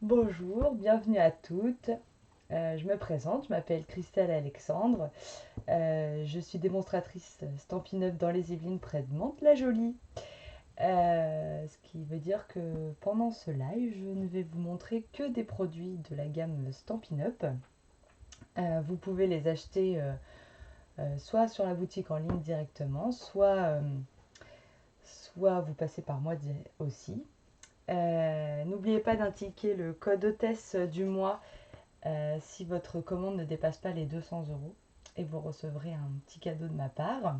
Bonjour, bienvenue à toutes. Je me présente, je m'appelle Christelle Alexandre. Je suis démonstratrice Stampin' Up dans les Yvelines près de Mantes-la-Jolie. Ce qui veut dire que pendant ce live, je ne vais vous montrer que des produits de la gamme Stampin' Up. Vous pouvez les acheter soit sur la boutique en ligne directement, soit vous passez par moi aussi. N'oubliez pas d'indiquer le code hôtesse du mois si votre commande ne dépasse pas les 200 € et vous recevrez un petit cadeau de ma part.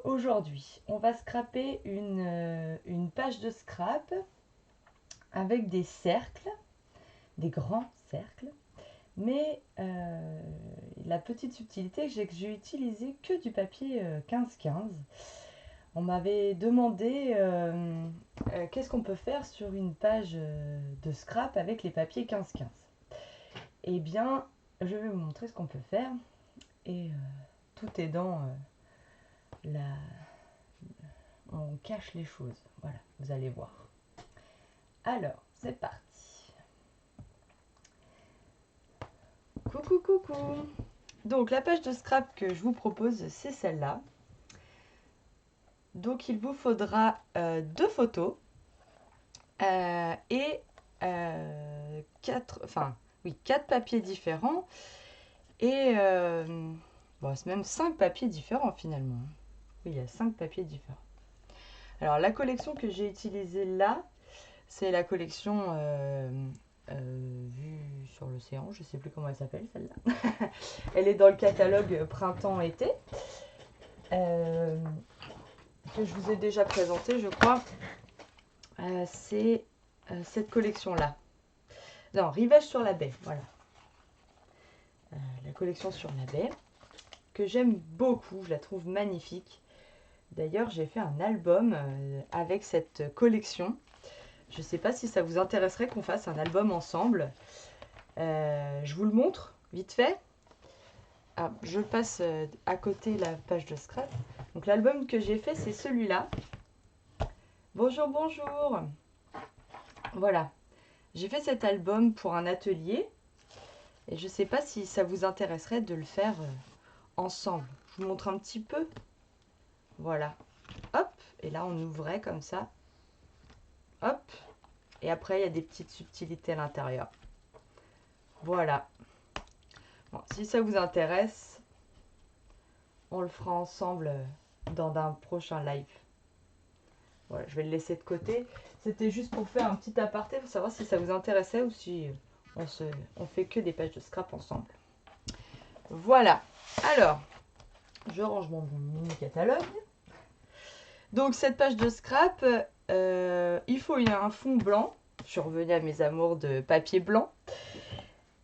Aujourd'hui, on va scraper une page de scrap avec des cercles, des grands cercles. Mais la petite subtilité, c'est que j'ai utilisé que du papier 15-15. On m'avait demandé qu'est-ce qu'on peut faire sur une page de scrap avec les papiers 15-15. Eh bien, je vais vous montrer ce qu'on peut faire. Et tout est dans la... On cache les choses. Voilà, vous allez voir. Alors, c'est parti. Coucou, coucou. Donc, la page de scrap que je vous propose, c'est celle-là. Donc, il vous faudra deux photos et quatre papiers différents. Et bon, c'est même 5 papiers différents finalement. Oui, il y a 5 papiers différents. Alors, la collection que j'ai utilisée là, c'est la collection Vue sur l'océan. Je ne sais plus comment elle s'appelle celle-là. Elle est dans le catalogue printemps-été. Que je vous ai déjà présenté, je crois. C'est cette collection-là. Non, Rivage sur la baie, voilà. La collection sur la baie, que j'aime beaucoup, je la trouve magnifique. D'ailleurs, j'ai fait un album avec cette collection. Je ne sais pas si ça vous intéresserait qu'on fasse un album ensemble. Je vous le montre vite fait. Ah, je passe à côté la page de scrap. Donc l'album que j'ai fait, c'est celui-là. Bonjour, bonjour. Voilà. J'ai fait cet album pour un atelier. Et je ne sais pas si ça vous intéresserait de le faire ensemble. Je vous montre un petit peu. Voilà. Hop. Et là, on ouvrait comme ça. Hop. Et après, il y a des petites subtilités à l'intérieur. Voilà. Bon, si ça vous intéresse, on le fera ensemble dans un prochain live. Voilà, je vais le laisser de côté. C'était juste pour faire un petit aparté pour savoir si ça vous intéressait ou si on fait que des pages de scrap ensemble. Voilà. Alors, je range mon mini catalogue. Donc cette page de scrap, il faut un fond blanc. Je suis revenue à mes amours de papier blanc.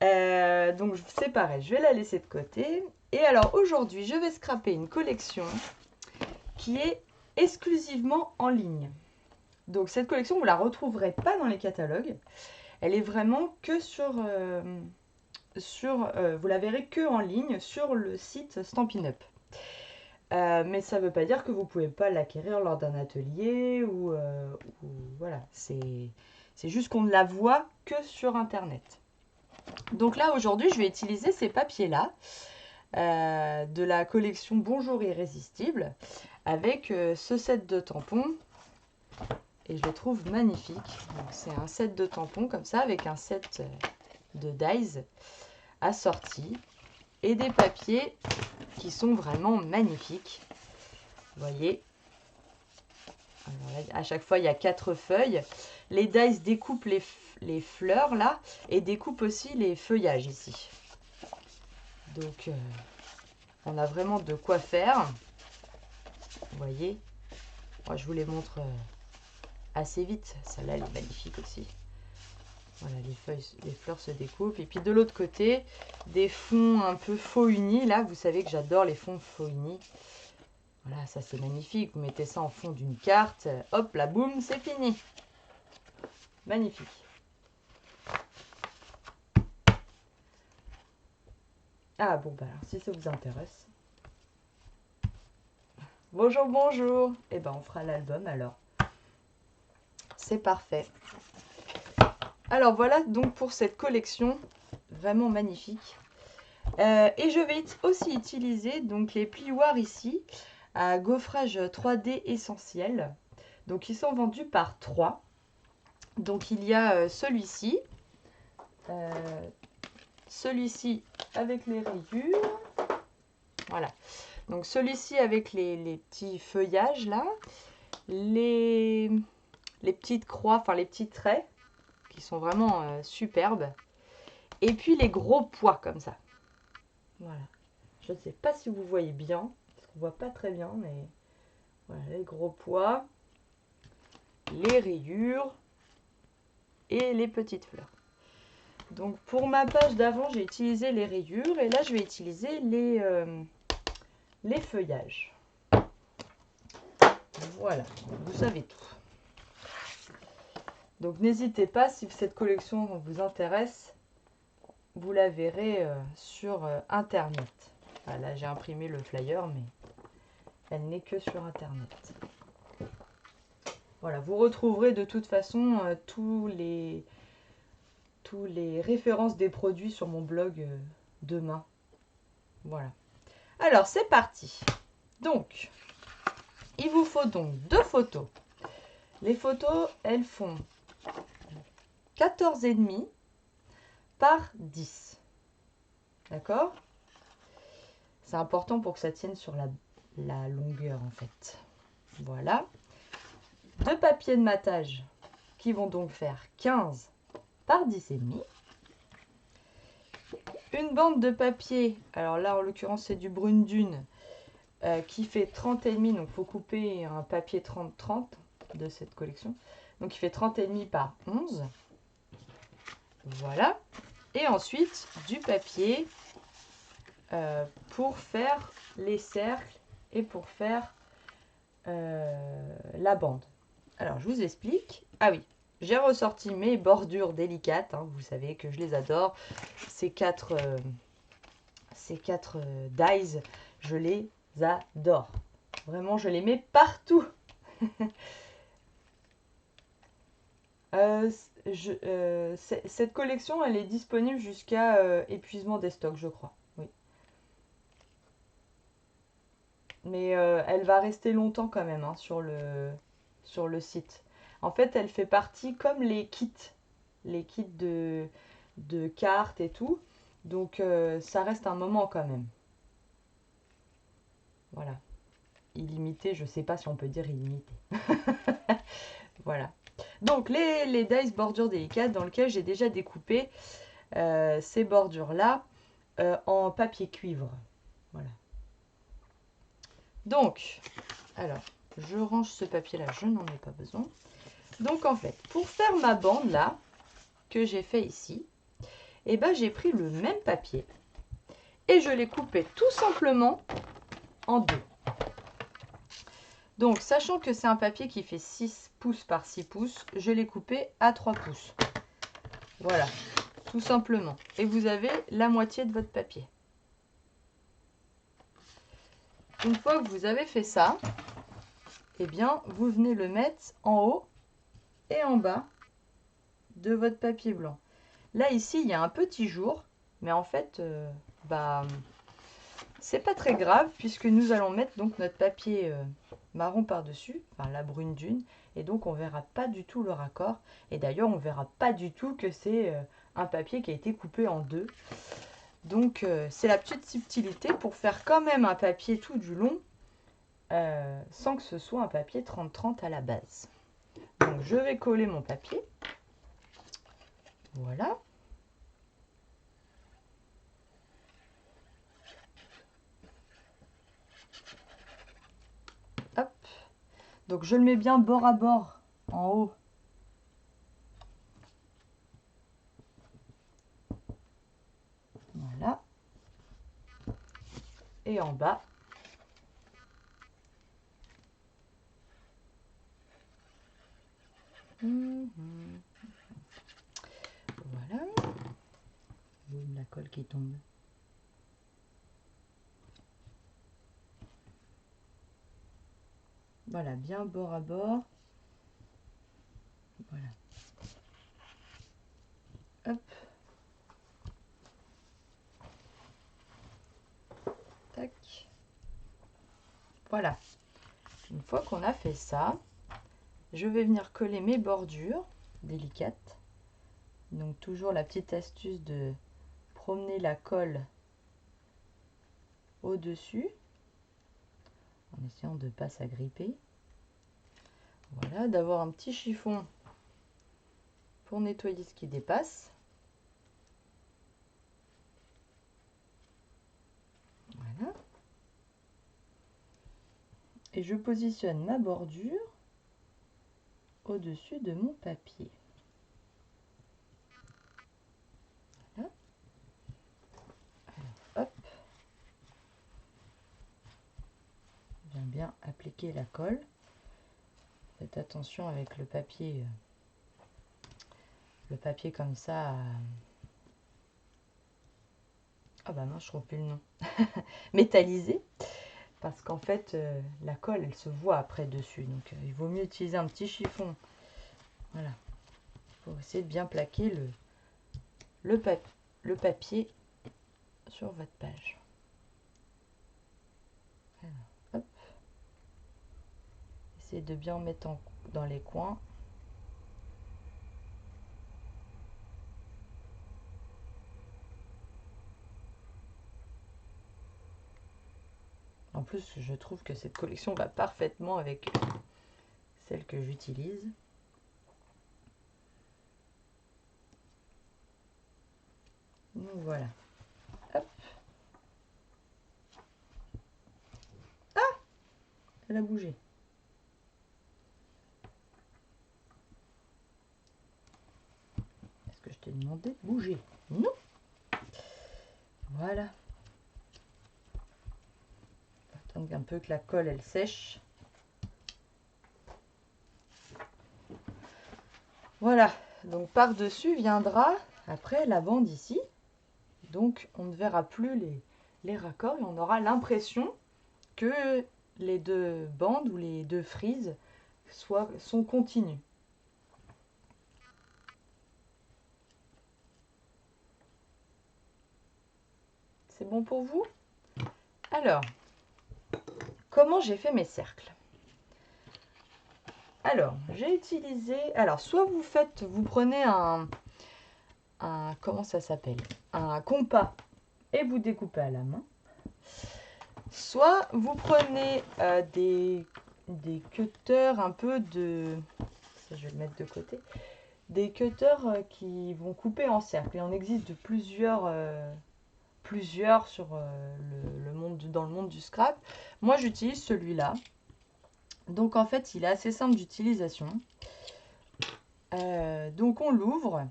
Donc c'est pareil, je vais la laisser de côté. Et alors aujourd'hui, je vais scraper une collection qui est exclusivement en ligne. Donc cette collection, vous ne la retrouverez pas dans les catalogues. Elle est vraiment que vous la verrez que en ligne sur le site Stampin' Up. Mais ça ne veut pas dire que vous ne pouvez pas l'acquérir lors d'un atelier ou voilà. C'est juste qu'on ne la voit que sur Internet. Donc là, aujourd'hui, je vais utiliser ces papiers-là de la collection Bonjour Irrésistible avec ce set de tampons. Et je le trouve magnifique. C'est un set de tampons comme ça avec un set de dies assortis et des papiers qui sont vraiment magnifiques. Vous voyez. Alors là, à chaque fois, il y a 4 feuilles. Les dies découpent les fleurs là et découpent aussi les feuillages ici. Donc, on a vraiment de quoi faire. Vous voyez. Moi, je vous les montre assez vite. Celle-là, elle est magnifique aussi. Voilà, les fleurs se découpent. Et puis de l'autre côté, des fonds un peu faux unis. Là, vous savez que j'adore les fonds faux unis. Voilà, ça c'est magnifique. Vous mettez ça en fond d'une carte. Hop, là, boum, c'est fini. Magnifique. Ah bon, bah alors, si ça vous intéresse. Bonjour, bonjour. Eh ben, on fera l'album alors. C'est parfait. Alors voilà donc pour cette collection vraiment magnifique. Et je vais aussi utiliser donc les plioirs ici à gaufrage 3D essentiel. Donc ils sont vendus par 3. Donc il y a celui-ci avec les rayures. Voilà. Donc celui-ci avec les petits feuillages là, les petites croix, enfin les petits traits qui sont vraiment superbes. Et puis les gros pois comme ça. Voilà. Je ne sais pas si vous voyez bien, parce qu'on voit pas très bien, mais voilà, les gros pois, les rayures et les petites fleurs. Donc pour ma page d'avant, j'ai utilisé les rayures et là je vais utiliser les feuillages. Voilà, vous savez tout. Donc n'hésitez pas, si cette collection vous intéresse, vous la verrez sur internet. Enfin, là j'ai imprimé le flyer, mais elle n'est que sur internet. Voilà, vous retrouverez de toute façon tous les références des produits sur mon blog demain. Voilà. Alors c'est parti. Donc, il vous faut donc 2 photos. Les photos, elles font 14,5 par 10. D'accord? C'est important pour que ça tienne sur la longueur en fait. Voilà. 2 papiers de matage qui vont donc faire 15 par 10,5. Une bande de papier, alors là en l'occurrence c'est du brune dune, qui fait 30,5, donc il faut couper un papier 30-30 de cette collection. Donc il fait 30,5 par 11. Voilà. Et ensuite du papier pour faire les cercles et pour faire la bande. Alors je vous explique. Ah oui, j'ai ressorti mes bordures délicates, hein, vous savez que je les adore. Ces 4 dies, je les adore. Vraiment, je les mets partout. Cette collection, elle est disponible jusqu'à épuisement des stocks, je crois. Oui. Mais elle va rester longtemps quand même hein, sur le site. En fait, elle fait partie comme les kits de cartes et tout. Donc, ça reste un moment quand même. Voilà. Illimité, je ne sais pas si on peut dire illimité. Voilà. Donc, les dice bordures délicates dans lesquelles j'ai déjà découpé ces bordures-là en papier cuivre. Voilà. Donc, alors, je range ce papier-là, je n'en ai pas besoin. Donc, en fait, pour faire ma bande là, que j'ai fait ici, eh ben, j'ai pris le même papier et je l'ai coupé tout simplement en 2. Donc, sachant que c'est un papier qui fait 6 pouces par 6 pouces, je l'ai coupé à 3 pouces. Voilà, tout simplement. Et vous avez la moitié de votre papier. Une fois que vous avez fait ça, eh bien, vous venez le mettre en haut et en bas de votre papier blanc. Là, ici, il y a un petit jour, mais en fait, c'est pas très grave puisque nous allons mettre donc notre papier marron par-dessus, enfin la brune dune, et donc on verra pas du tout le raccord. Et d'ailleurs, on verra pas du tout que c'est un papier qui a été coupé en 2. Donc, c'est la petite subtilité pour faire quand même un papier tout du long, sans que ce soit un papier 30-30 à la base. Donc, je vais coller mon papier. Voilà. Hop. Donc, je le mets bien bord à bord en haut. Voilà. Et en bas. Voilà. Boum, la colle qui tombe. Voilà, bien bord à bord. Voilà. Voilà. Une fois qu'on a fait ça, je vais venir coller mes bordures délicates. Donc toujours la petite astuce de promener la colle au-dessus en essayant de ne pas s'agripper. Voilà, d'avoir un petit chiffon pour nettoyer ce qui dépasse. Voilà. Et je positionne ma bordure au-dessus de mon papier. Voilà. Alors, hop. J'aime bien appliquer la colle. Faites attention avec le papier comme ça. Ah bah non, je trouve plus le nom. Métallisé. Parce qu'en fait, la colle, elle se voit après dessus. Donc, il vaut mieux utiliser un petit chiffon. Voilà. Pour essayer de bien plaquer le papier sur votre page. Alors, hop. Essayez de bien mettre dans les coins. En plus, je trouve que cette collection va parfaitement avec celle que j'utilise. Donc voilà. Hop. Ah! Elle a bougé. Est-ce que je t'ai demandé de bouger? Non. Voilà. Attendre un peu que la colle elle sèche. Voilà. Donc par-dessus viendra après la bande ici. Donc on ne verra plus les raccords et on aura l'impression que les deux bandes ou les deux frises sont continues. C'est bon pour vous? Alors, comment j'ai fait mes cercles? Alors, j'ai utilisé... Alors, soit vous prenez comment ça s'appelle? Un compas et vous découpez à la main. Soit vous prenez des cutters un peu de... Ça, je vais le mettre de côté. Des cutters qui vont couper en cercle. Il en existe de plusieurs sur dans le monde du scrap. Moi, j'utilise celui-là. Donc, en fait, il est assez simple d'utilisation. Donc, on l'ouvre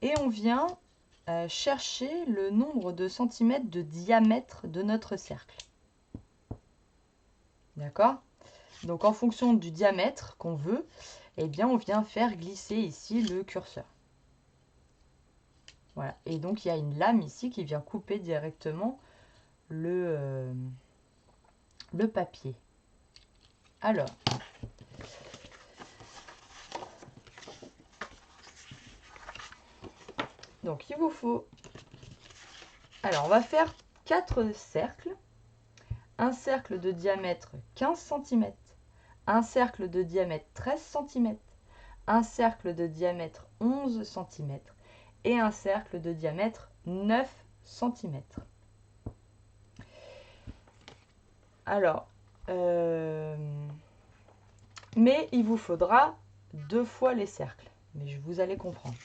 et on vient chercher le nombre de centimètres de diamètre de notre cercle. D'accord? Donc, en fonction du diamètre qu'on veut, eh bien, on vient faire glisser ici le curseur. Voilà. Et donc, il y a une lame ici qui vient couper directement le papier. Alors, donc, il vous faut... Alors, on va faire 4 cercles. Un cercle de diamètre 15 cm, un cercle de diamètre 13 cm, un cercle de diamètre 11 cm et un cercle de diamètre 9 cm. Alors, mais il vous faudra 2 fois les cercles, mais vous allez comprendre.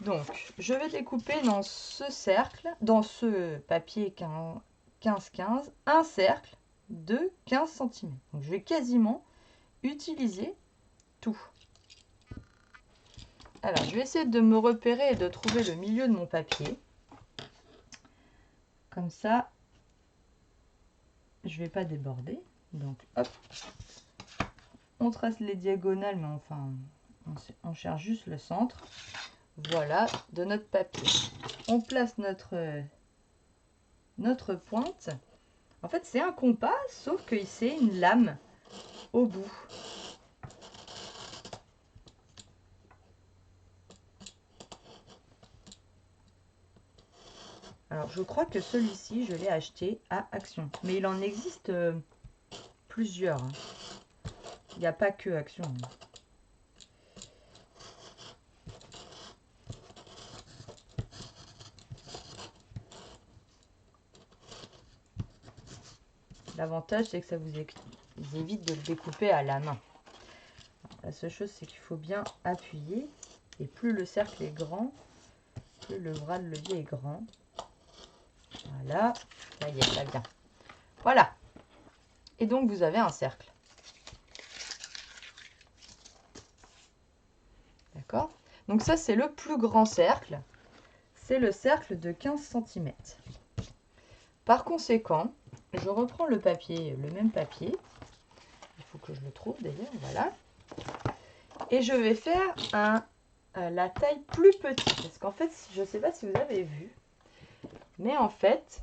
Donc, je vais découper dans ce cercle, dans ce papier 15-15, un cercle de 15 cm. Donc, je vais quasiment utiliser tout. Alors, je vais essayer de me repérer et de trouver le milieu de mon papier. Comme ça, je ne vais pas déborder. Donc, hop, on trace les diagonales, mais enfin, on cherche juste le centre. Voilà, de notre papier. On place notre pointe. En fait, c'est un compas, sauf que c'est une lame au bout. Alors, je crois que celui-ci, je l'ai acheté à Action. Mais il en existe plusieurs. Hein. Il n'y a pas que Action. L'avantage, c'est que ça vous évite de le découper à la main. La seule chose, c'est qu'il faut bien appuyer. Et plus le cercle est grand, plus le bras de levier est grand. Voilà, ça y est, ça vient. Voilà. Et donc, vous avez un cercle. D'accord? Donc ça, c'est le plus grand cercle. C'est le cercle de 15 cm. Par conséquent, je reprends le papier, le même papier. Il faut que je le trouve d'ailleurs, voilà. Et je vais faire la taille plus petite. Parce qu'en fait, je ne sais pas si vous avez vu, mais en fait,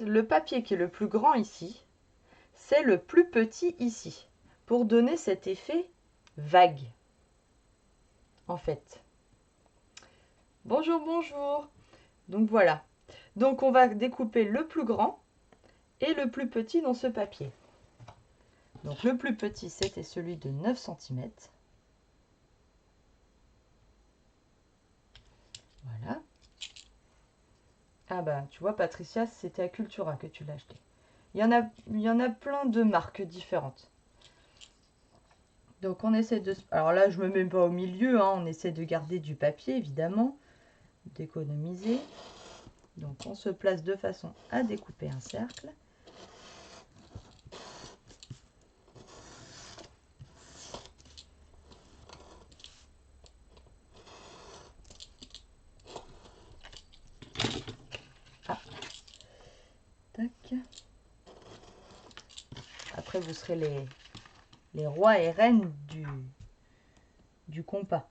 le papier qui est le plus grand ici, c'est le plus petit ici. Pour donner cet effet vague. En fait. Bonjour, bonjour. Donc voilà. Donc on va découper le plus grand et le plus petit dans ce papier. Donc le plus petit, c'était celui de 9 cm. Voilà. Ah bah, tu vois, Patricia, c'était à Cultura que tu l'as acheté. Il y en a plein de marques différentes. Donc on essaie de... Alors là, je ne me mets pas au milieu, hein, on essaie de garder du papier, évidemment, d'économiser. Donc on se place de façon à découper un cercle. Ah. Tac. Après, vous serez les rois et reines du compas.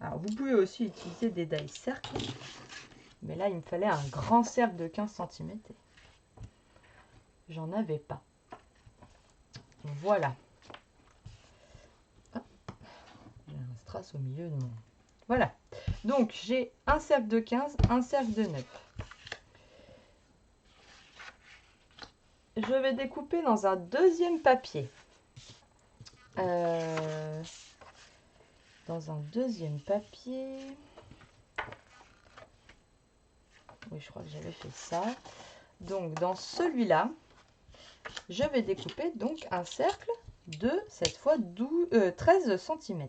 Alors, vous pouvez aussi utiliser des die cercles. Mais là, il me fallait un grand cercle de 15 cm. J'en avais pas. Voilà. J'ai un strass au milieu de mon... Voilà. Donc, j'ai un cercle de 15, un cercle de 9. Je vais découper dans un deuxième papier. Dans un deuxième papier... Oui, je crois que j'avais fait ça. Donc, dans celui-là, je vais découper donc un cercle de, cette fois, 13 cm.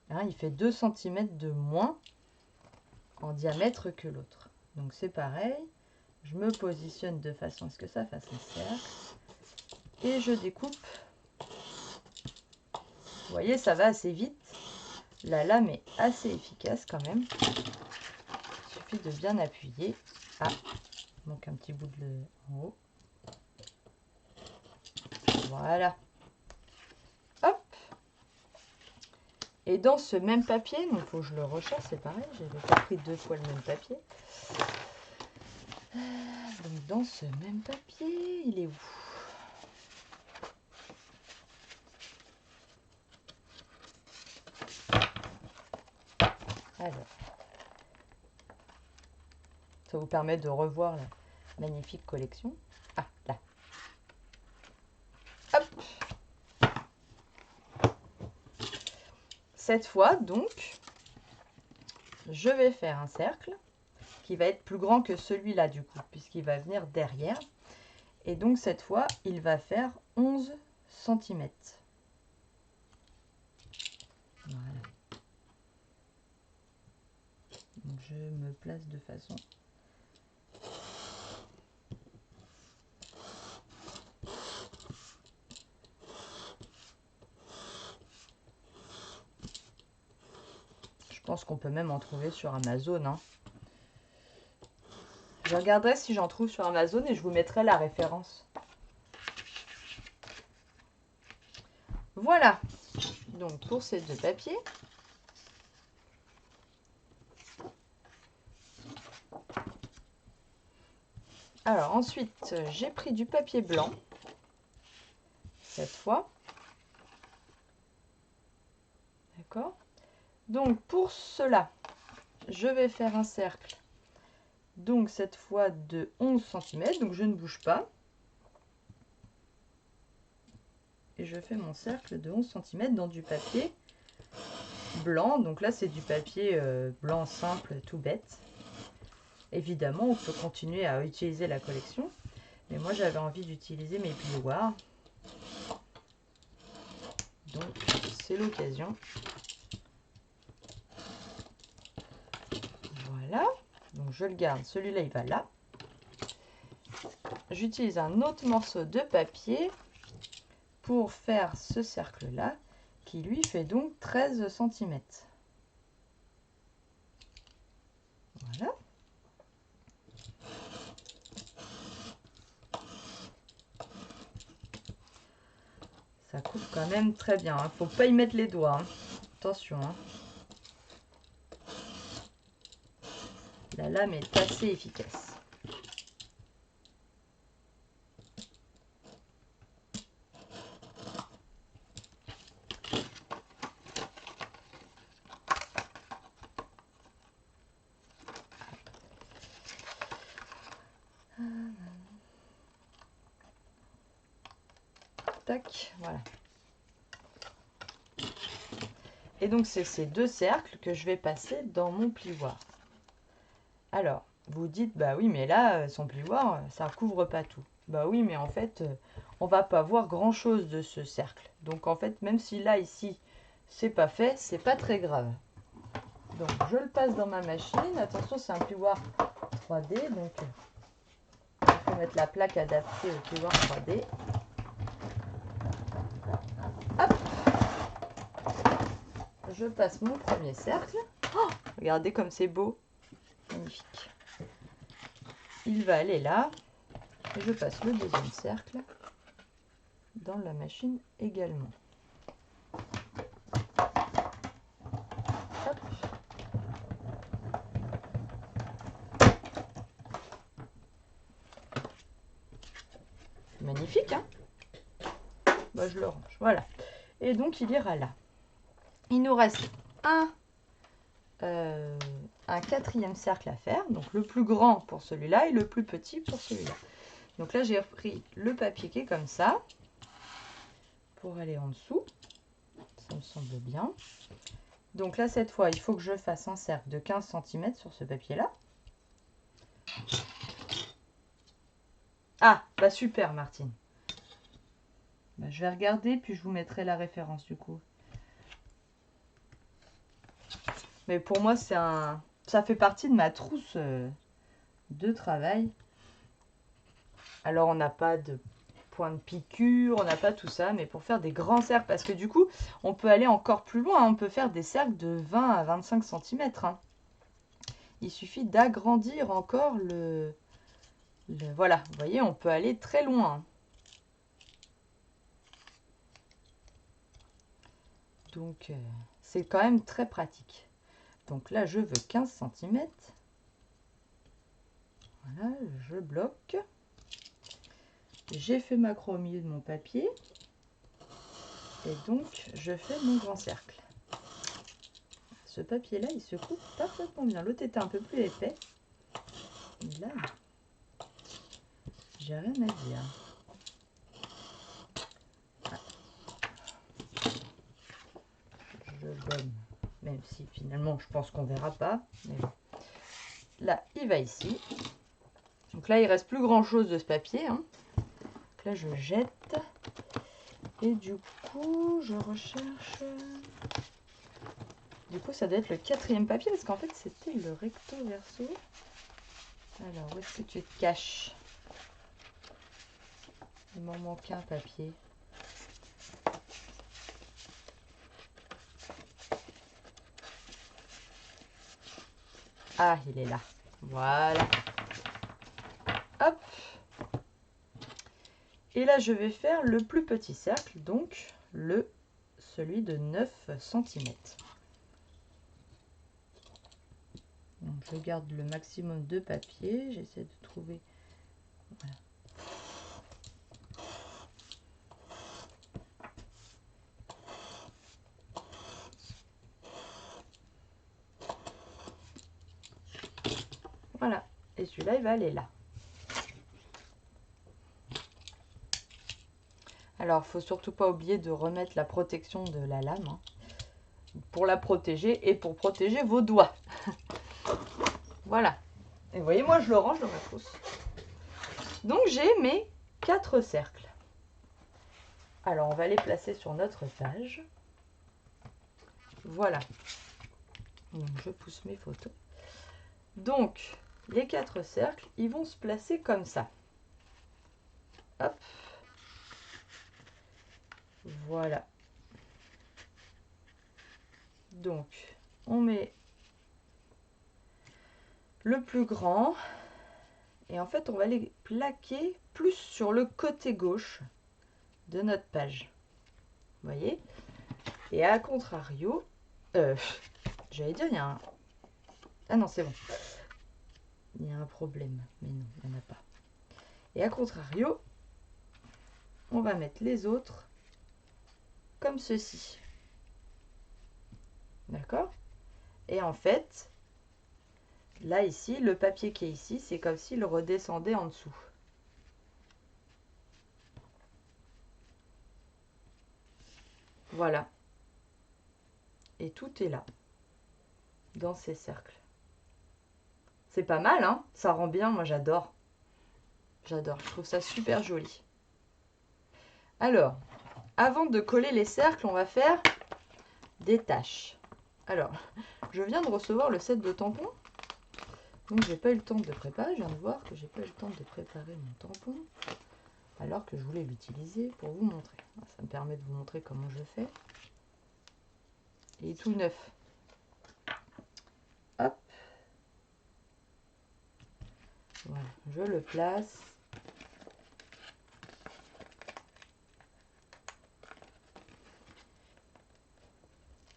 Hein, il fait 2 cm de moins en diamètre que l'autre. Donc, c'est pareil. Je me positionne de façon à ce que ça fasse un cercle. Et je découpe. Vous voyez, ça va assez vite. La lame est assez efficace quand même. Il suffit de bien appuyer. Ah, il manque un petit bout en haut. Voilà. Hop. Et dans ce même papier, donc il faut que je le recherche, c'est pareil, j'avais pas pris 2 fois le même papier. Donc dans ce même papier, il est où? Alors, ça vous permet de revoir la magnifique collection. Ah, là. Hop. Cette fois, donc, je vais faire un cercle qui va être plus grand que celui-là, du coup, puisqu'il va venir derrière. Et donc, cette fois, il va faire 11 cm. Voilà. Donc, je me place de façon... Je pense qu'on peut même en trouver sur Amazon. Hein. Je regarderai si j'en trouve sur Amazon et je vous mettrai la référence. Voilà. Donc pour ces deux papiers. Alors ensuite, j'ai pris du papier blanc. Cette fois. D'accord. Donc pour cela, je vais faire un cercle Donc cette fois de 11 cm, donc je ne bouge pas. Et je fais mon cercle de 11 cm dans du papier blanc. Donc là c'est du papier blanc simple, tout bête. Évidemment on peut continuer à utiliser la collection. Mais moi j'avais envie d'utiliser mes plioirs. Donc c'est l'occasion. Voilà. Donc je le garde. Celui-là il va là. J'utilise un autre morceau de papier pour faire ce cercle-là, qui lui fait donc 13 cm. Voilà. Ça coupe quand même très bien. Faut pas y mettre les doigts. Attention. La lame est assez efficace. Tac, voilà. Et donc c'est ces deux cercles que je vais passer dans mon plioir. Alors, vous dites, bah oui, mais là, son plioir, ça couvre pas tout. Bah oui, mais en fait, on va pas voir grand chose de ce cercle. Donc en fait, même si là, ici, c'est pas fait, c'est pas très grave. Donc je le passe dans ma machine. Attention, c'est un plioir 3D, donc il faut mettre la plaque adaptée au plioir 3D. Hop! Je passe mon premier cercle. Oh, regardez comme c'est beau. Magnifique. Il va aller là. Et je passe le deuxième cercle dans la machine également. Hop. Magnifique, hein? Bah, je le range. Voilà. Et donc, il ira là. Il nous reste un quatrième cercle à faire. Donc, le plus grand pour celui-là et le plus petit pour celui-là. Donc là, j'ai repris le papier qui est comme ça pour aller en dessous. Ça me semble bien. Donc là, cette fois, il faut que je fasse un cercle de 15 cm sur ce papier-là. Ah, bah super, Martine. Bah, je vais regarder, puis je vous mettrai la référence du coup. Mais pour moi, ça fait partie de ma trousse de travail. Alors, on n'a pas de point de piqûre, on n'a pas tout ça, mais pour faire des grands cercles, parce que du coup, on peut aller encore plus loin. On peut faire des cercles de 20 à 25 cm. Hein. Il suffit d'agrandir encore voilà, vous voyez, on peut aller très loin. Donc, c'est quand même très pratique. Donc là, je veux 15 cm. Voilà, je bloque. J'ai fait ma chromie de mon papier. Et donc, je fais mon grand cercle. Ce papier-là, il se coupe parfaitement bien. L'autre était un peu plus épais. Et là, j'ai rien à dire. Ah. Je gomme. Même si finalement, je pense qu'on verra pas. Mais bon. Là, il va ici. Donc là, il reste plus grand-chose de ce papier. Hein. Donc là, je jette. Et du coup, je recherche... Du coup, ça doit être le quatrième papier, parce qu'en fait, c'était le recto verso. Alors, où est-ce que tu te caches? Il m'en manque un papier. Ah, il est là. Voilà. Hop. Et là, je vais faire le plus petit cercle, donc celui de 9 cm. Donc, je garde le maximum de papier. J'essaie de trouver... Voilà. Voilà. Et celui-là, il va aller là. Alors, il ne faut surtout pas oublier de remettre la protection de la lame, hein, pour la protéger et pour protéger vos doigts. Voilà. Et vous voyez, moi, je le range dans ma trousse. Donc, j'ai mes 4 cercles. Alors, on va les placer sur notre page. Voilà. Donc, je pousse mes photos. Donc, les 4 cercles, ils vont se placer comme ça. Hop. Voilà. Donc, on met le plus grand. Et en fait, on va les plaquer plus sur le côté gauche de notre page. Vous voyez? Et à contrario, j'allais dire, il y a un... Ah non, c'est bon. Il y a un problème. Mais non, il n'y en a pas. Et à contrario, on va mettre les autres comme ceci. D'accord? Et en fait, là, ici, le papier qui est ici, c'est comme s'il redescendait en dessous. Voilà. Et tout est là, dans ces cercles. C'est pas mal, hein? Ça rend bien, moi j'adore. J'adore, je trouve ça super joli. Alors, avant de coller les cercles, on va faire des taches. Alors, je viens de recevoir le set de tampons. Donc, j'ai pas eu le temps de préparer. Je viens de voir que j'ai pas eu le temps de préparer mon tampon. Alors que je voulais l'utiliser pour vous montrer. Ça me permet de vous montrer comment je fais. Il est tout neuf. Hop. Voilà, je le place.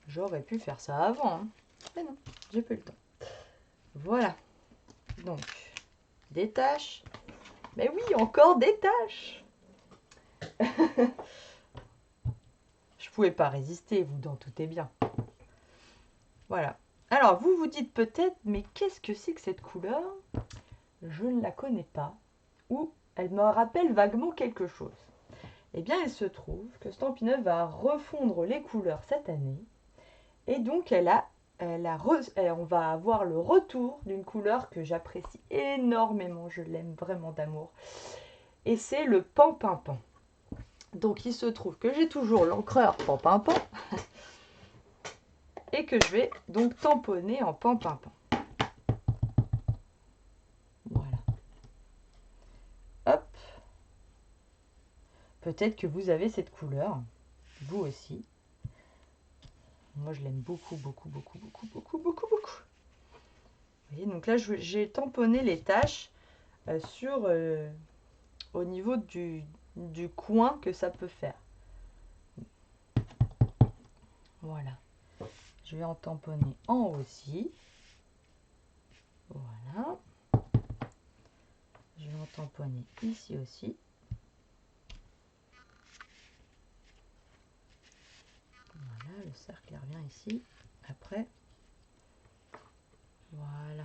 J'aurais pu faire ça avant, hein. Mais non, j'ai pas eu le temps. Voilà. Donc, des taches. Mais oui, encore des taches. Je pouvais pas résister, vous en doutez bien. Voilà. Alors, vous vous dites peut-être, mais qu'est-ce que c'est que cette couleur? Je ne la connais pas. Ou elle me rappelle vaguement quelque chose. Eh bien, il se trouve que Stampin' Up va refondre les couleurs cette année. Et donc, on va avoir le retour d'une couleur que j'apprécie énormément. Je l'aime vraiment d'amour. Et c'est le pan-pin-pan. Donc, il se trouve que j'ai toujours l'encreur pan-pin-pan. Et que je vais donc tamponner en pan-pin-pan. Voilà. Hop. Peut-être que vous avez cette couleur. Vous aussi. Moi, je l'aime beaucoup, beaucoup, beaucoup, beaucoup, beaucoup, beaucoup, beaucoup. Vous voyez, donc là, j'ai tamponné les taches au niveau du coin que ça peut faire. Voilà. Je vais en tamponner en haut aussi. Voilà. Je vais en tamponner ici aussi. Voilà, le cercle revient ici. Après, voilà.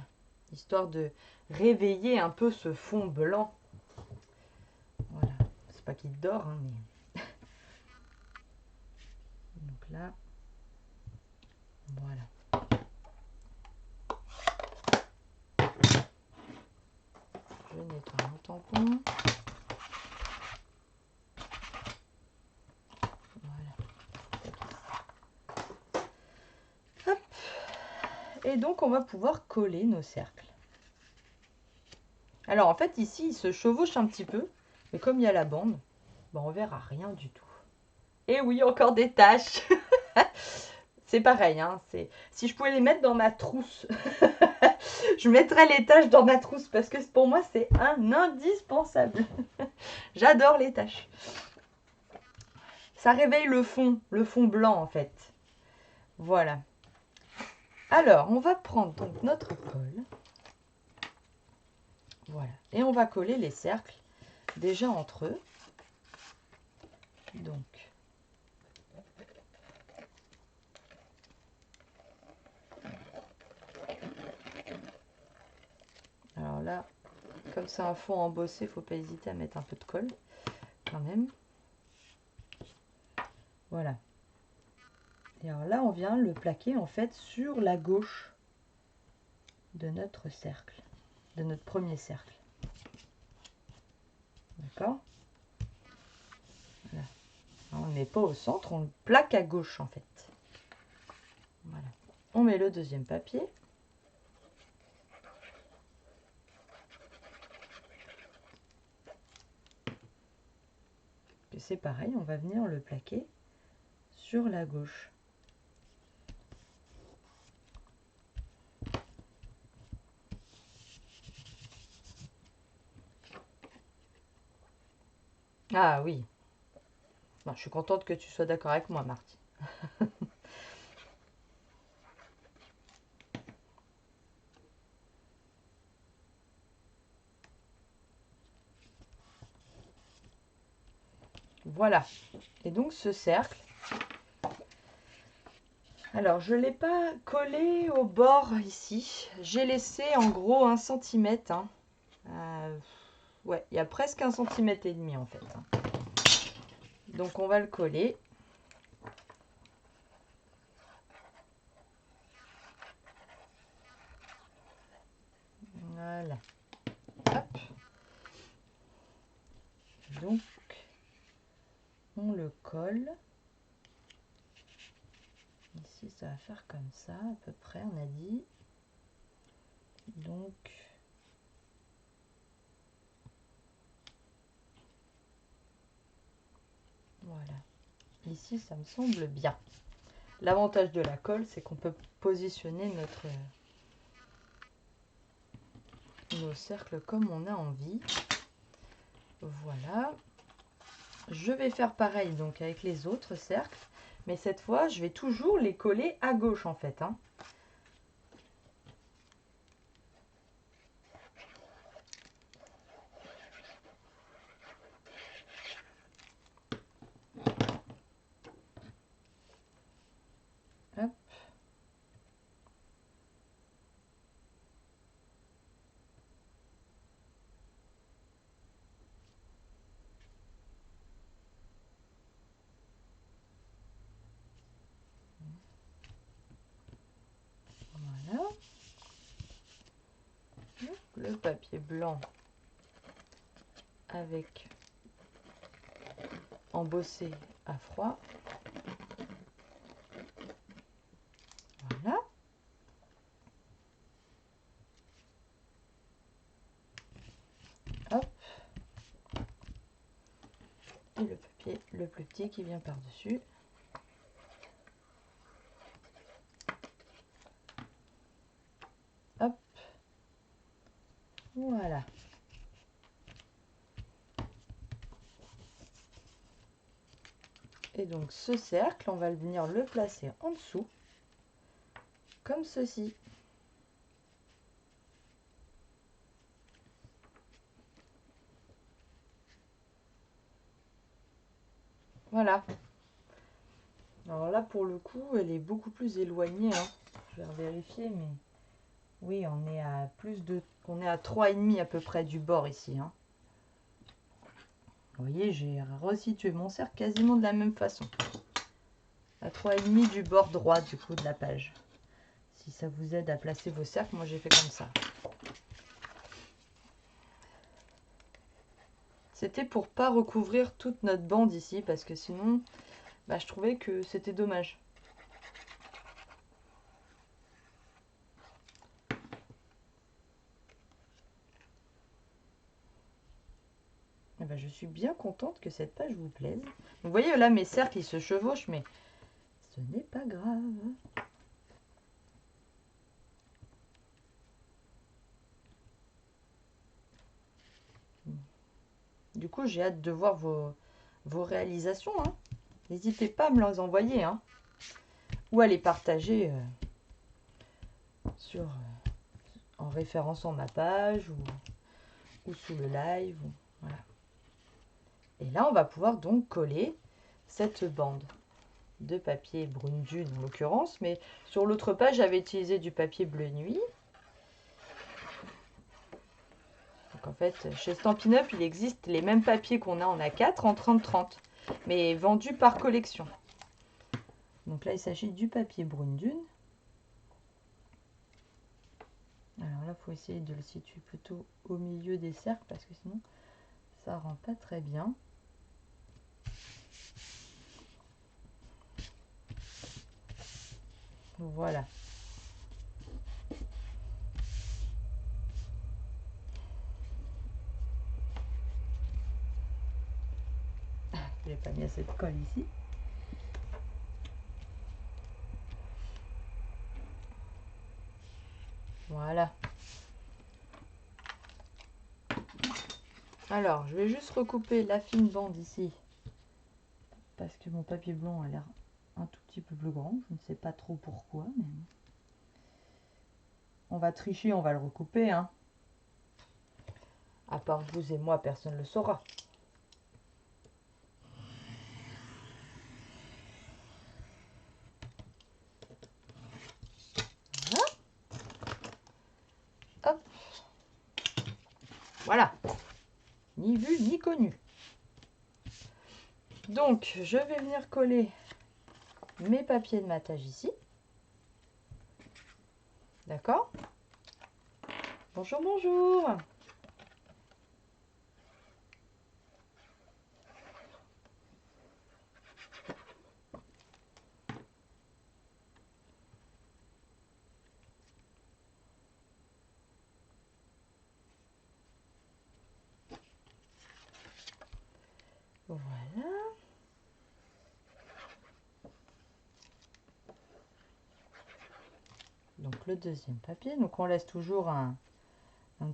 Histoire de réveiller un peu ce fond blanc. Voilà. C'est pas qu'il dort, hein, mais... Donc là, voilà. Je nettoie mon tampon. Hop. Et donc, on va pouvoir coller nos cercles. Alors, en fait, ici, il se chevauche un petit peu. Mais comme il y a la bande, ben, on verra rien du tout. Et oui, encore des taches. C'est pareil, hein, si je pouvais les mettre dans ma trousse, je mettrais les taches dans ma trousse parce que pour moi, c'est un indispensable. J'adore les taches. Ça réveille le fond blanc en fait. Voilà. Alors, on va prendre donc notre colle. Voilà. Et on va coller les cercles déjà entre eux. Donc, alors là, comme c'est un fond embossé, il ne faut pas hésiter à mettre un peu de colle quand même. Voilà. Et alors là, on vient le plaquer en fait sur la gauche de notre cercle, de notre premier cercle. D'accord? Voilà. On ne met pas au centre, on le plaque à gauche en fait. Voilà. On met le deuxième papier. C'est pareil, on va venir le plaquer sur la gauche. Ah oui. Bon, je suis contente que tu sois d'accord avec moi, Marty. Voilà. Et donc ce cercle, alors je ne l'ai pas collé au bord ici. J'ai laissé en gros 1 cm. Hein. Ouais, il y a presque 1,5 cm en fait. Hein. Donc on va le coller. Voilà. Hop. Donc on le colle. Ici ça va faire comme ça à peu près, on a dit. Donc voilà. Ici ça me semble bien. L'avantage de la colle, c'est qu'on peut positionner nos cercles comme on a envie. Voilà. Je vais faire pareil donc avec les autres cercles, mais cette fois, je vais toujours les coller à gauche en fait. Hein. Hop. Voilà. Le papier blanc avec embossé à froid. Voilà. Hop. Et le papier le plus petit qui vient par-dessus. Hop. Voilà. Et donc ce cercle, on va venir le placer en dessous, comme ceci. Voilà. Alors là, pour le coup, elle est beaucoup plus éloignée. Hein. Je vais vérifier, mais oui, on est à on est à 3,5 à peu près du bord ici. Hein. Vous voyez, j'ai resitué mon cercle quasiment de la même façon. À 3,5 du bord droit du coup de la page. Si ça vous aide à placer vos cercles, moi j'ai fait comme ça. C'était pour pas recouvrir toute notre bande ici, parce que sinon, bah, je trouvais que c'était dommage. Et bah, je suis bien contente que cette page vous plaise. Vous voyez là, mes cercles, ils se chevauchent, mais ce n'est pas grave. Du coup, j'ai hâte de voir vos réalisations. Hein. N'hésitez pas à me les envoyer. Hein. Ou à les partager en référençant ma page ou sous le live. Voilà. Et là, on va pouvoir donc coller cette bande de papier brune dune en l'occurrence. Mais sur l'autre page, j'avais utilisé du papier bleu nuit. Donc Donc en fait, chez Stampin' Up, il existe les mêmes papiers qu'on a en A4 en 30-30, mais vendus par collection. Donc là, il s'agit du papier Brune Dune. Alors là, il faut essayer de le situer plutôt au milieu des cercles parce que sinon, ça rend pas très bien. Voilà. Je n'ai pas mis assez de colle ici. Voilà. Alors, je vais juste recouper la fine bande ici. Parce que mon papier blanc a l'air un tout petit peu plus grand. Je ne sais pas trop pourquoi, mais... On va tricher, on va le recouper, hein. À part vous et moi, personne ne le saura. Voilà. Hop. Voilà. Ni vu, ni connu. Donc, je vais venir coller mes papiers de matage ici. D'accord? Bonjour, bonjour. Voilà. Donc le deuxième papier. Donc on laisse toujours un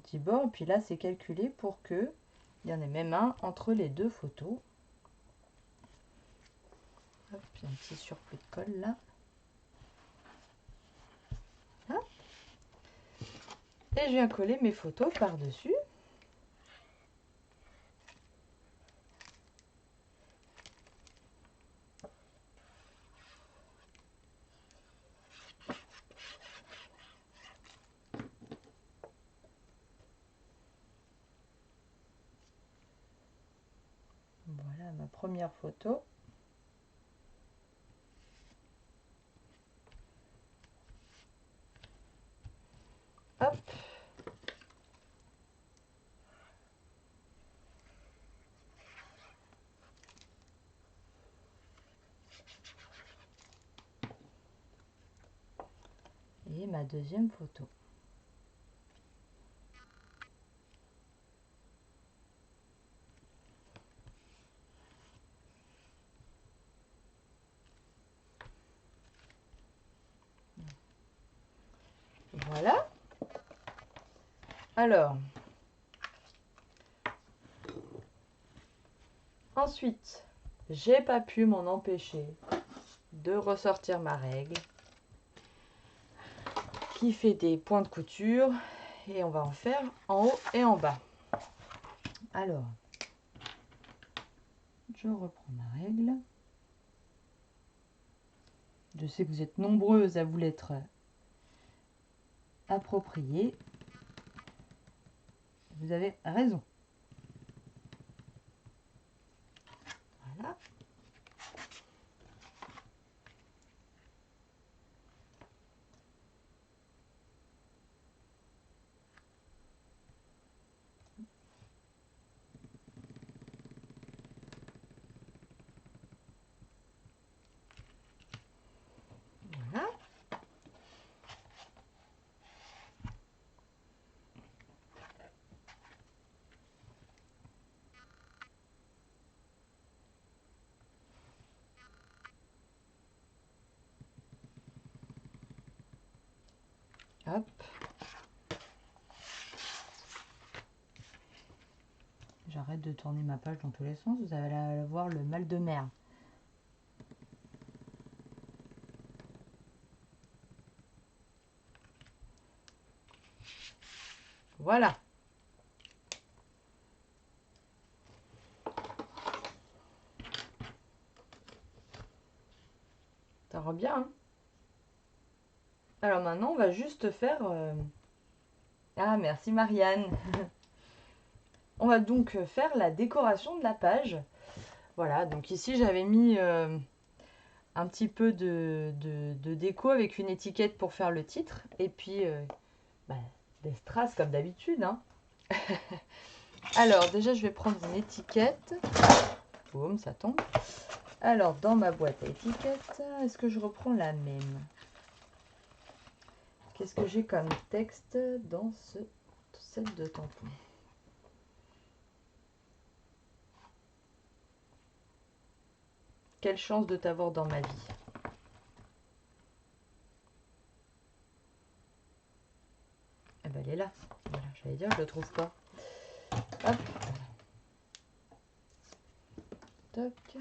petit bord. Puis là, c'est calculé pour que il y en ait même un entre les deux photos. Hop, il y a un petit surplus de colle là. Hop. Et je viens coller mes photos par-dessus. Voilà ma première photo. Hop. Et ma deuxième photo. Voilà. Alors, ensuite, j'ai pas pu m'en empêcher de ressortir ma règle qui fait des points de couture et on va en faire en haut et en bas. Alors, je reprends ma règle. Je sais que vous êtes nombreuses à vous l'être appropriée. Vous avez raison. Voilà. Voilà. Hop. J'arrête de tourner ma page dans tous les sens, vous allez avoir le mal de mer. Voilà. Ça rend bien, hein? Alors maintenant, on va juste faire... Ah, merci Marianne. On va donc faire la décoration de la page. Voilà, donc ici j'avais mis un petit peu de déco avec une étiquette pour faire le titre. Et puis des strass comme d'habitude. Hein. Alors déjà je vais prendre une étiquette. Boum, ça tombe. Alors dans ma boîte à étiquettes, est-ce que je reprends la même? Qu'est-ce que j'ai comme texte dans ce set de tampons? Quelle chance de t'avoir dans ma vie. Eh ben, elle est là. Voilà, j'allais dire, je ne le trouve pas. Hop. Toc.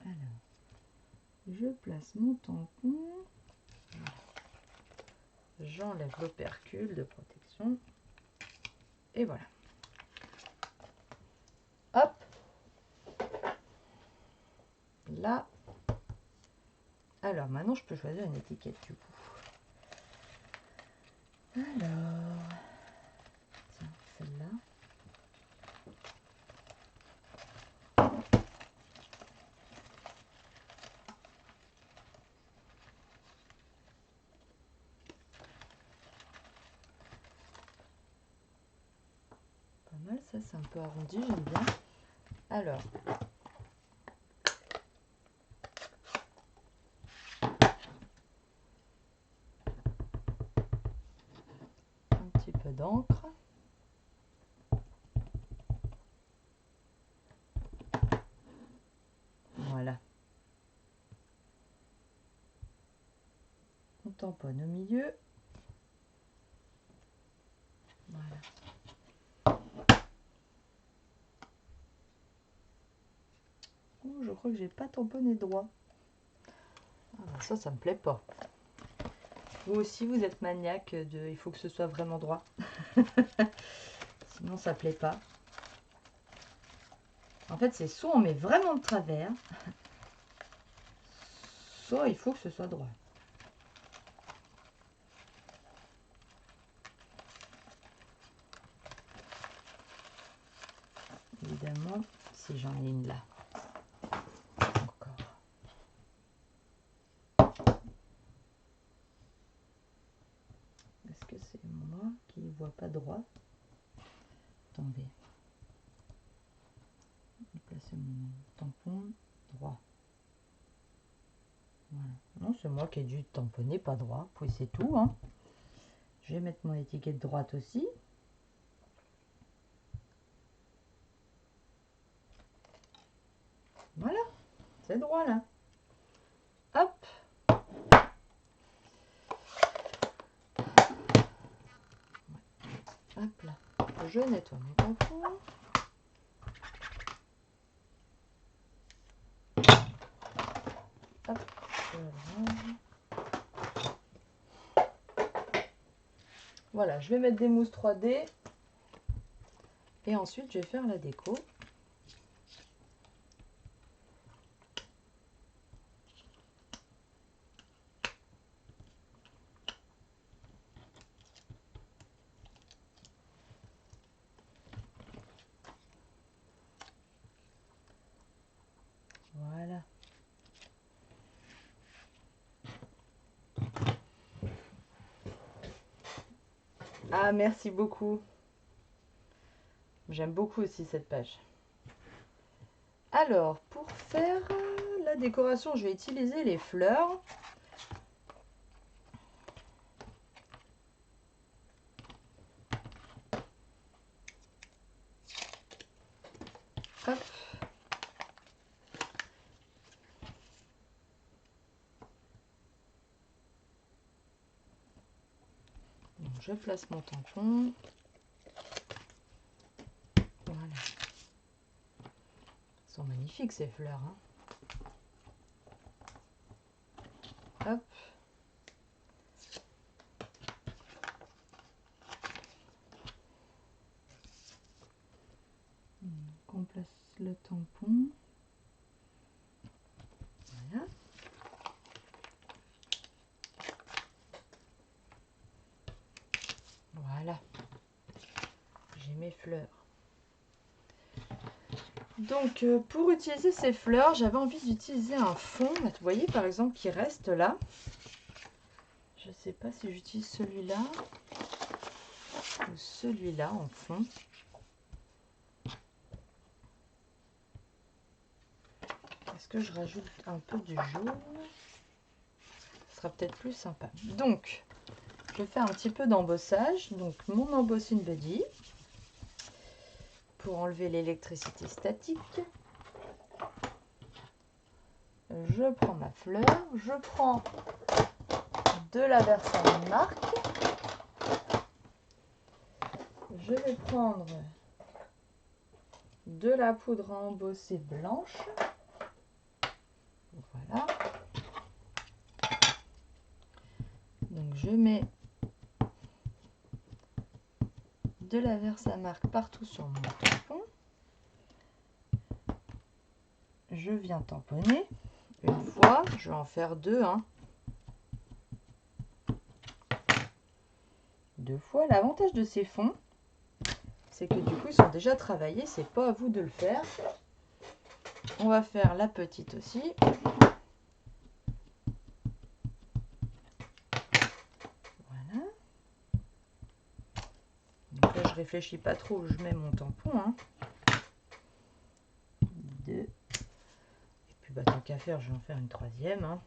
Alors, je place mon tampon. J'enlève l'opercule de protection. Et voilà. Hop. Là. Alors, maintenant, je peux choisir une étiquette du coup. Alors, tiens, celle-là. Pas mal, ça c'est un peu arrondi, j'aime bien. Alors, un petit peu d'encre. Voilà. On tamponne au milieu. Voilà. Oh, je crois que j'ai pas tamponné droit. Ah bah ça me plaît pas. Vous aussi, vous êtes maniaque de... Il faut que ce soit vraiment droit. Sinon, ça plaît pas. En fait, c'est soit on met vraiment de travers, soit il faut que ce soit droit. Évidemment, si j'en ai une là. Encore. Est-ce que c'est moi qui ne vois pas droit? Attendez. Je vais placer mon tampon droit. Voilà. Non, c'est moi qui ai dû tamponner pas droit. Puis c'est tout. Hein. Je vais mettre mon étiquette droite aussi. Voilà. C'est droit là. Hop. Hop là. Je nettoie mon tampon. Hop. Voilà, je vais mettre des mousses 3D. Et ensuite, je vais faire la déco. Voilà. Ah, merci beaucoup. J'aime beaucoup aussi cette page. Alors, pour faire la décoration, je vais utiliser les fleurs. Hop. Donc, je place mon tampon. Voilà. Elles sont magnifiques ces fleurs. Hein. Hop. Donc, on place le tampon. Voilà. j'ai mes fleurs. Donc pour utiliser ces fleurs, j'avais envie d'utiliser un fond. Vous voyez par exemple qui reste là. Je ne sais pas si j'utilise celui-là ou celui-là en fond. Est-ce que je rajoute un peu du jaune? Ce sera peut-être plus sympa. Donc, je vais faire un petit peu d'embossage. Donc, mon embossing buddy pour enlever l'électricité statique. Je prends ma fleur. Je prends de la Versamark. Je vais prendre de la poudre à embosser blanche. Voilà. Donc je mets de la Versamark partout sur mon tampon. Je viens tamponner une fois. Je vais en faire deux. Deux fois. L'avantage de ces fonds, c'est que du coup ils sont déjà travaillés. C'est pas à vous de le faire. On va faire la petite aussi. Voilà. Donc là, je réfléchis pas trop où je mets mon tampon. Deux. Et puis bah, tant qu'à faire, je vais en faire une troisième.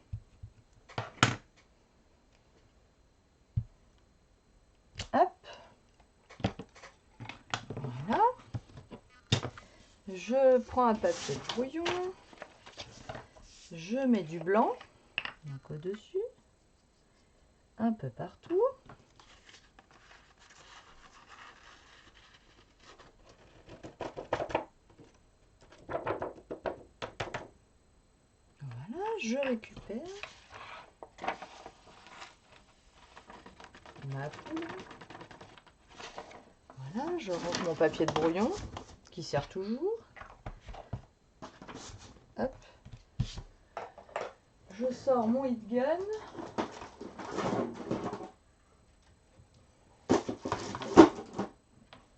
Hop. Voilà. Je prends un papier brouillon. Je mets du blanc. Donc au-dessus. Un peu partout. Voilà, je récupère ma poudre. Voilà, je range mon papier de brouillon qui sert toujours. Hop. Je sors mon heat gun.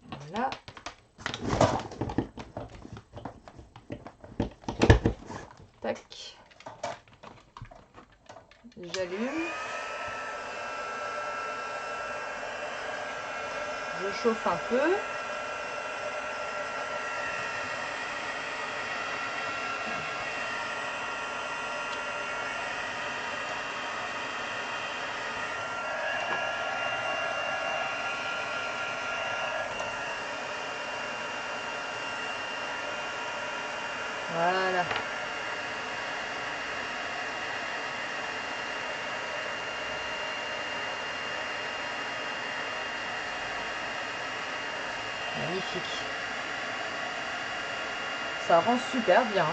Voilà. Tac. J'allume. Je chauffe un peu. Voilà. Magnifique. Ça rend super bien.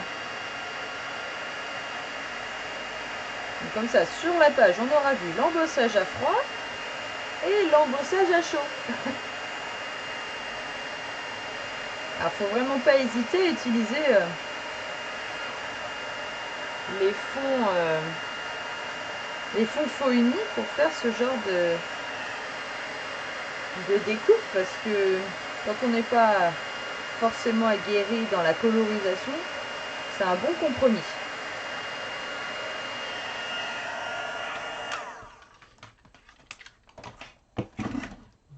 Donc comme ça, sur la page, on aura vu l'embossage à froid et l'embossage à chaud. Alors, faut vraiment pas hésiter à utiliser les fonds faux unis pour faire ce genre de découpe, parce que quand on n'est pas forcément aguerri dans la colorisation, c'est un bon compromis.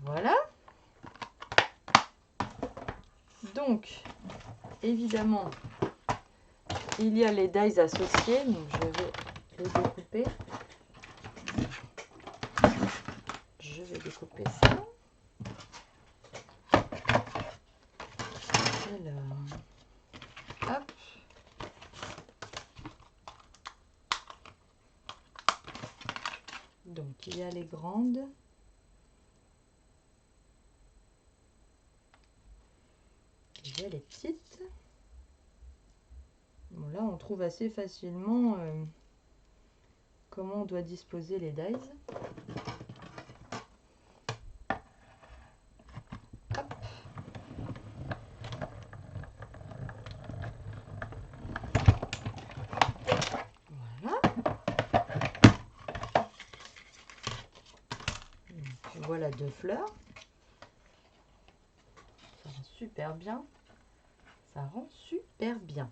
Voilà. Donc, évidemment, il y a les dies associés, donc je vais les découper. Je vais découper ça. Alors, hop. Donc, il y a les grandes. Il y a les petites. Bon, là, on trouve assez facilement comment on doit disposer les dies. Hop. Voilà. Donc, voilà deux fleurs. Ça rend super bien. Ça rend super bien.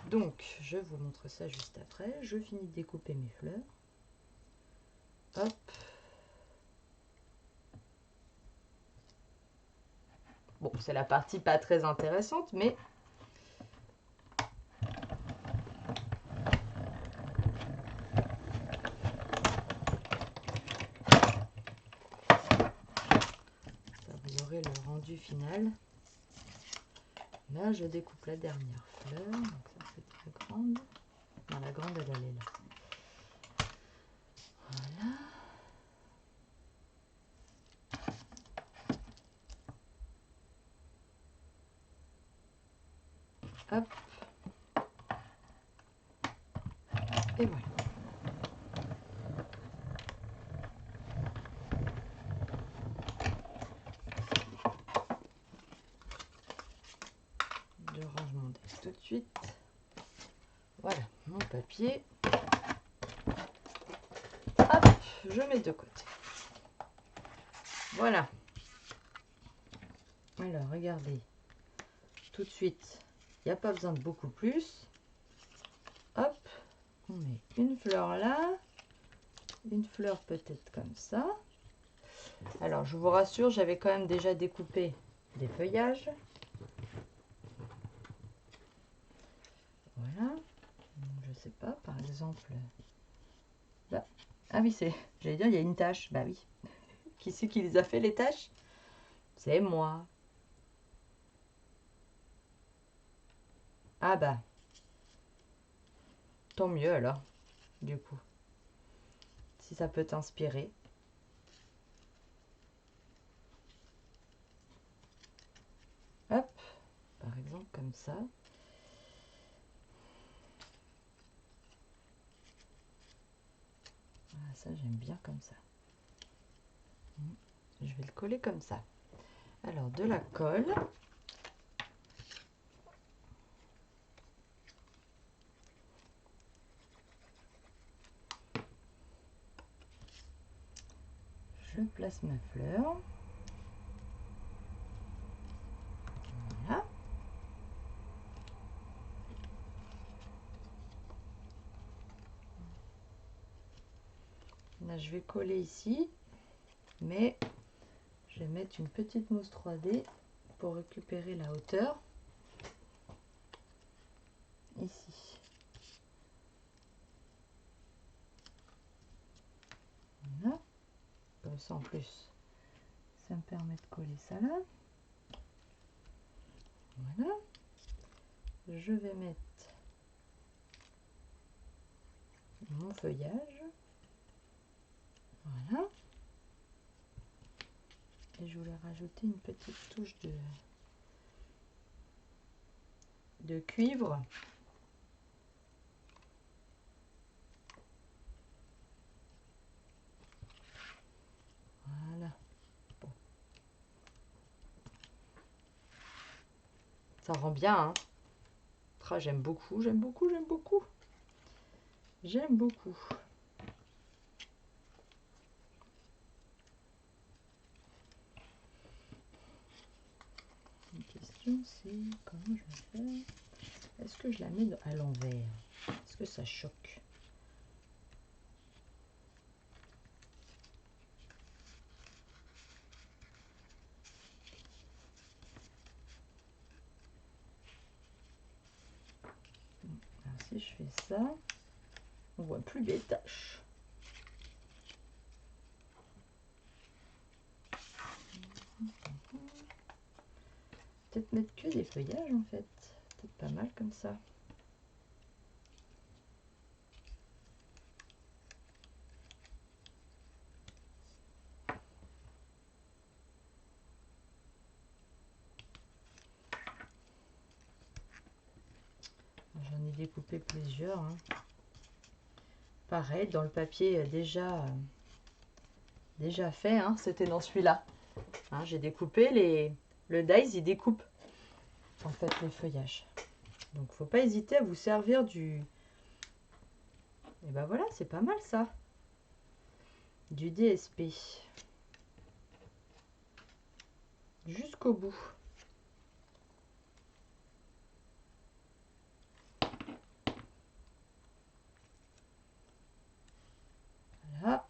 Donc, je vous montre ça juste après. Je finis de découper mes fleurs. Hop. Bon, c'est la partie pas très intéressante, mais ça, vous aurez le rendu final. Là, je découpe la dernière fleur. Donc ça, c'est très grande. Non, la grande, elle est là. Voilà. Hop. Et voilà. Je range mon deck tout de suite. Voilà, mon papier. Hop, je mets de côté. Voilà. Alors, regardez. Tout de suite, il n'y a pas besoin de beaucoup plus. Hop, on met une fleur là. Une fleur peut-être comme ça. Alors, je vous rassure, j'avais quand même déjà découpé des feuillages. Voilà. Je sais pas, par exemple... Là. Ah oui, c'est... J'allais dire, il y a une tache. Bah oui. Qui c'est qui les a fait, les taches? C'est moi. Ah bah. Tant mieux alors, du coup. Si ça peut t'inspirer. Hop. Par exemple, comme ça. Ah, ça, j'aime bien comme ça. Je vais le coller comme ça. Alors, de la colle. Je place ma fleur. Voilà. Là, je vais coller ici. Mais je vais mettre une petite mousse 3D pour récupérer la hauteur. Ici. Voilà. Comme ça, en plus, ça me permet de coller ça là. Voilà. Je vais mettre mon feuillage. Voilà. Et je voulais rajouter une petite touche de cuivre. Voilà. Bon. Ça rend bien, hein. Ah, j'aime beaucoup, j'aime beaucoup, j'aime beaucoup. J'aime beaucoup. La question c'est comment je vais faire. Est-ce que je la mets à l'envers? Est-ce que ça choque? Alors si je fais ça, on voit plus les taches. Peut-être mettre que des feuillages en fait. Peut-être pas mal comme ça. J'en ai découpé plusieurs. Hein. Pareil, dans le papier déjà fait, hein, c'était dans celui-là. Hein, j'ai découpé le dies, il découpe en fait les feuillages. Donc faut pas hésiter à vous servir du... Et ben voilà, c'est pas mal ça. Du DSP. Juste jusqu'au bout. Voilà.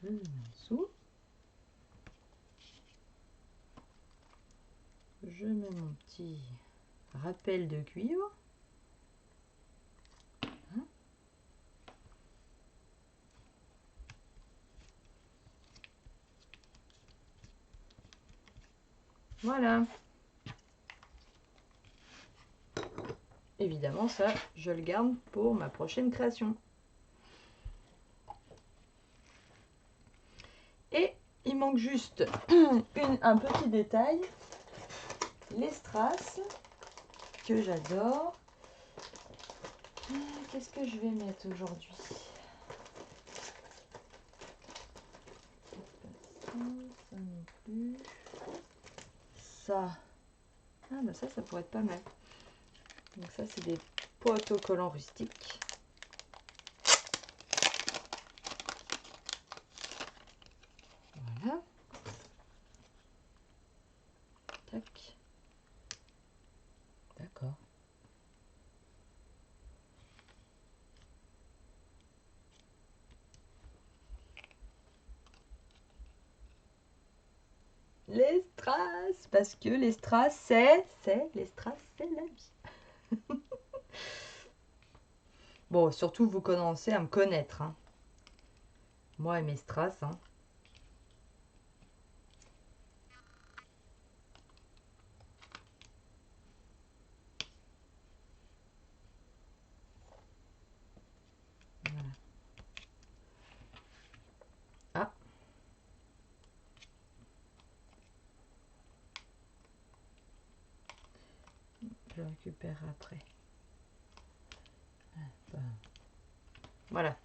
Je le mets en dessous. Je mets mon petit rappel de cuivre. Voilà. Évidemment, ça, je le garde pour ma prochaine création. Et il manque juste un petit détail. Les strass, que j'adore. Qu'est-ce que je vais mettre aujourd'hui? Ça non plus. Ça. Ah bah ça pourrait être pas mal. Donc ça, c'est des autocollants rustiques. Voilà. Tac. D'accord. Les strass, parce que les strass, c'est la vie. Bon, surtout vous commencez à me connaître, hein. Moi et mes strass, hein. Voilà. Ah. Je récupère après. Voilà.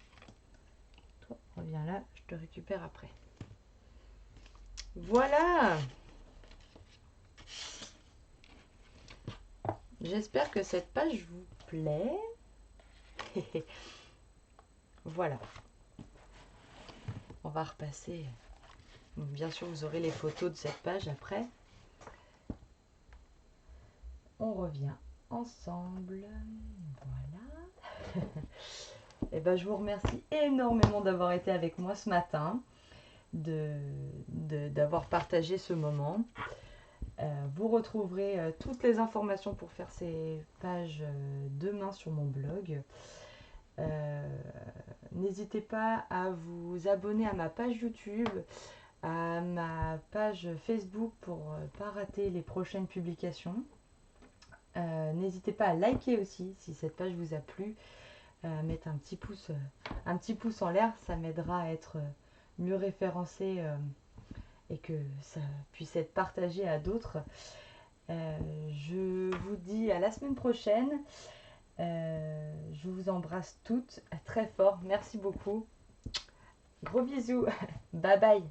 Toi, reviens là, je te récupère après. Voilà. J'espère que cette page vous plaît. Voilà. On va repasser. Donc, bien sûr, vous aurez les photos de cette page après. On revient ensemble. Voilà. Et ben, je vous remercie énormément d'avoir été avec moi ce matin, d'avoir partagé ce moment. Vous retrouverez toutes les informations pour faire ces pages demain sur mon blog. N'hésitez pas à vous abonner à ma page YouTube, à ma page Facebook pour ne pas rater les prochaines publications. N'hésitez pas à liker aussi si cette page vous a plu, à mettre un petit pouce en l'air, ça m'aidera à être mieux référencé et que ça puisse être partagé à d'autres. Je vous dis à la semaine prochaine. Je vous embrasse toutes très fort. Merci beaucoup. Gros bisous. Bye bye.